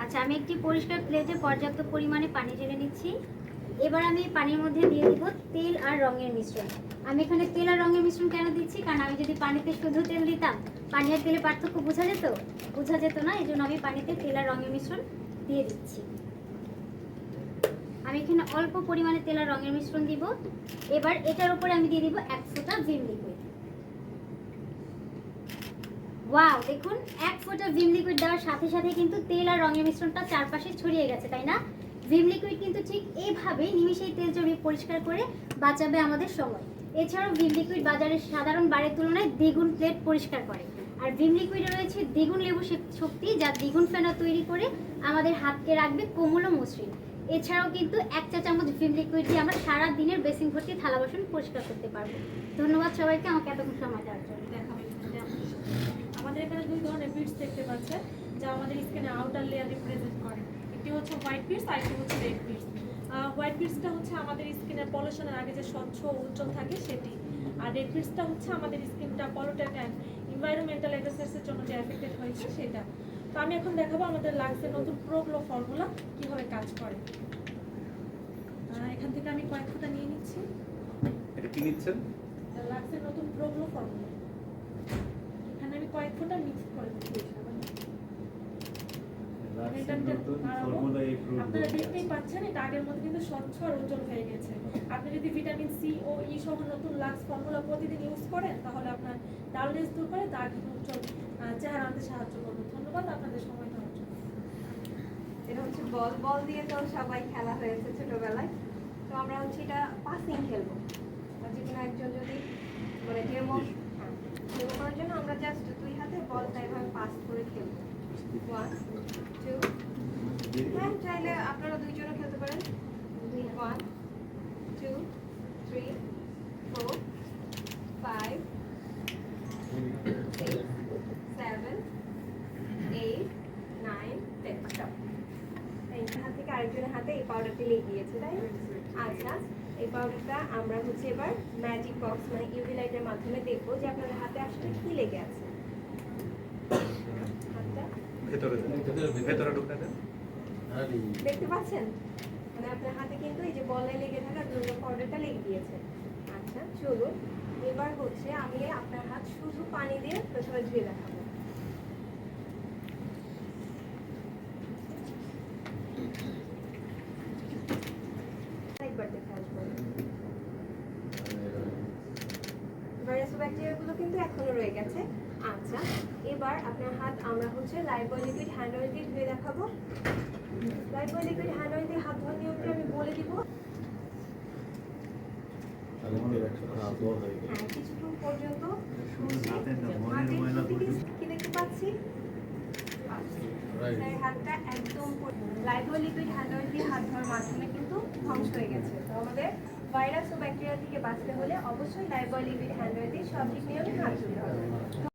আচ্ছা, আমি একটি পরিষ্কার প্লেটে পর্যাপ্ত পরিমাণে পানি ঢেলে নিচ্ছি। এবার আমি পানির মধ্যে দিয়ে দিব তেল আর রঙের মিশ্রণ। আমি এখানে তেল আর রঙের মিশ্রণ কেন দিচ্ছি, কারণ আমি যদি পানিতে শুধু তেল দিতাম, পানি আর তেলে পার্থক্য বোঝা যেত না। এই জন্য আমি পানিতে তেল আর রঙের মিশ্রণ দিয়ে দিচ্ছি। আমি এখানে অল্প পরিমাণে তেল আর রঙের মিশ্রণ দিব। এবার এটার উপরে আমি দিয়ে দিব 1 ফোঁটা ভিম লিকুইড। ওয়াও, দেখুন 1 ফোঁটা ভিম লিকুইড দেওয়ার সাথে সাথে কিন্তু তেল আর রঙের মিশ্রণটা চারপাশে ছড়িয়ে গেছে, তাই না? ভিম লিকুইড কিন্তু ঠিক এইভাবে নিমিষেই তেল চর্বি পরিষ্কার করে বাঁচাবে আমাদের সময়। এছাড়াও ভিম লিকুইড বাজারের সাধারণ বারের তুলনায় দ্বিগুণ প্লেট পরিষ্কার করে। আর ভিম লিকুইডে রয়েছে দ্বিগুণ লেবু শক্তি, যা দ্বিগুণ ফেনা তৈরি করে আমাদের হাতকে রাখবে কোমল ও মসৃণ। এছাড়াও কিন্তু 1 চা চামচ ভিম লিকুইড দিয়ে আমরা সারা দিনের বেসিন ভর্তি থালা বাসন পরিষ্কার করতে পারবো। ধন্যবাদ সবাইকে আমাকে এতক্ষণ সময় দেওয়ার জন্য। আমাদের এখানে দুই ধরনের বিটস দেখতে পাচ্ছেন, যা আমাদের স্কিনে আউটার লেয়ার রিপ্রেজেন্ট করে। একটি হচ্ছে হোয়াইট বিটস আর একটি হচ্ছে রেড বিটস। হোয়াইট বিটসটা হচ্ছে আমাদের স্কিনের পলিউশনের আগে যে স্বচ্ছ উজ্জ্বল থাকে সেটি, আর রেড বিটসটা হচ্ছে আমাদের স্কিনটা পলিউটেড অ্যান্ড এনভায়রনমেন্টাল এক্সারসাইজের জন্য যে এফেক্টেড হয়েছে সেটা। তো আমি এখন দেখাবো আমাদের লাক্সের নতুন প্রো গ্লো ফর্মুলা কিভাবে কাজ করে। এখান থেকে আমি কয়েক ফোঁটা নিয়ে নিচ্ছি। এটা কি নিচ্ছেন? লাক্সের নতুন প্রো গ্লো ফর্মুলা। এখানে আমি কয়েক ফোঁটা মিক্স করে দিচ্ছি। আপনারা দেখতেই পাচ্ছেন এটা আগের মধ্যে কিন্তু স্বচ্ছ আর উজ্জ্বল হয়ে গেছে। আপনি যদি ভিটামিন সি ও ই সহ নতুন লাক্স ফর্মুলা প্রতিদিন ইউজ করেন, তাহলে আপনার ডালনেস দূর করে দাগহীন উজ্জ্বল চেহারা আনতে সাহায্য করবে। ধন্যবাদ আপনাদের সময় দেওয়ার জন্য। এটা হচ্ছে বল দিয়ে তো সবাই খেলা হয়েছে ছোটবেলায়। তো আমরা হচ্ছে এটা পাসিং খেলবো। যে কোনো একজন যদি মানে ডেমো করার জন্য আমরা জাস্ট দুই হাতে বলটা এভাবে পাস করে খেলবো। 1 2, হ্যাঁ চাইলে আপনারা দুইজনও খেলতে পারেন। 1 2 3 4 5 6 7 8 9 10। একটা হাত থেকে আরেকজনের হাতে এই পাউডারটি লেগে গিয়েছে, তাই? আচ্ছা, এই পাউডারটা আমরা হচ্ছে এবার ম্যাজিক বক্স মানে ইউভি লাইটের মাধ্যমে দেখবো যে আপনাদের হাতে আসলে কি লেগে আছে। হাতটা ভেতরে ঢুকে দেন। দেখতে পাচ্ছেন? মানে আপনার হাতে কিন্তু এই যে বলে লেগে থাকা দুটো পাউডারটা লেগে গিয়েছে। আচ্ছা চলুন, এবার হচ্ছে আমি আপনার হাত শুধু পানি দিয়ে প্রথমে ধুয়ে দেখাবো। একবার দেখে আসবো। ভাইরাস ব্যাকটেরিয়াগুলো কিন্তু এখনো রয়ে গেছে। আচ্ছা, এবার আপনার হাত আমরা হচ্ছে লাইফবয় লিকুইড হ্যান্ড অয়েল দিয়ে ধুয়ে দেখাবো। লাইফবয় লিকুইড হ্যান্ড অয়েল দিয়ে হাত ধোয়ার নিয়মটা আমি বলে দিব। হ্যাঁ, কিছুক্ষণ পর্যন্ত কি দেখতে পাচ্ছি, হাতটা একদম লাইফবয় লিকুইড হ্যান্ড অয়েল দিয়ে হাত ধোয়ার মাধ্যমে কিন্তু ধ্বংস হয়ে গেছে। তো আমাদের ভাইরাস ও ব্যাকটেরিয়া থেকে বাঁচতে হলে অবশ্যই লাইফবয় লিকুইড হ্যান্ড অয়েল দিয়ে সঠিক নিয়মে হাত ধুতে হবে।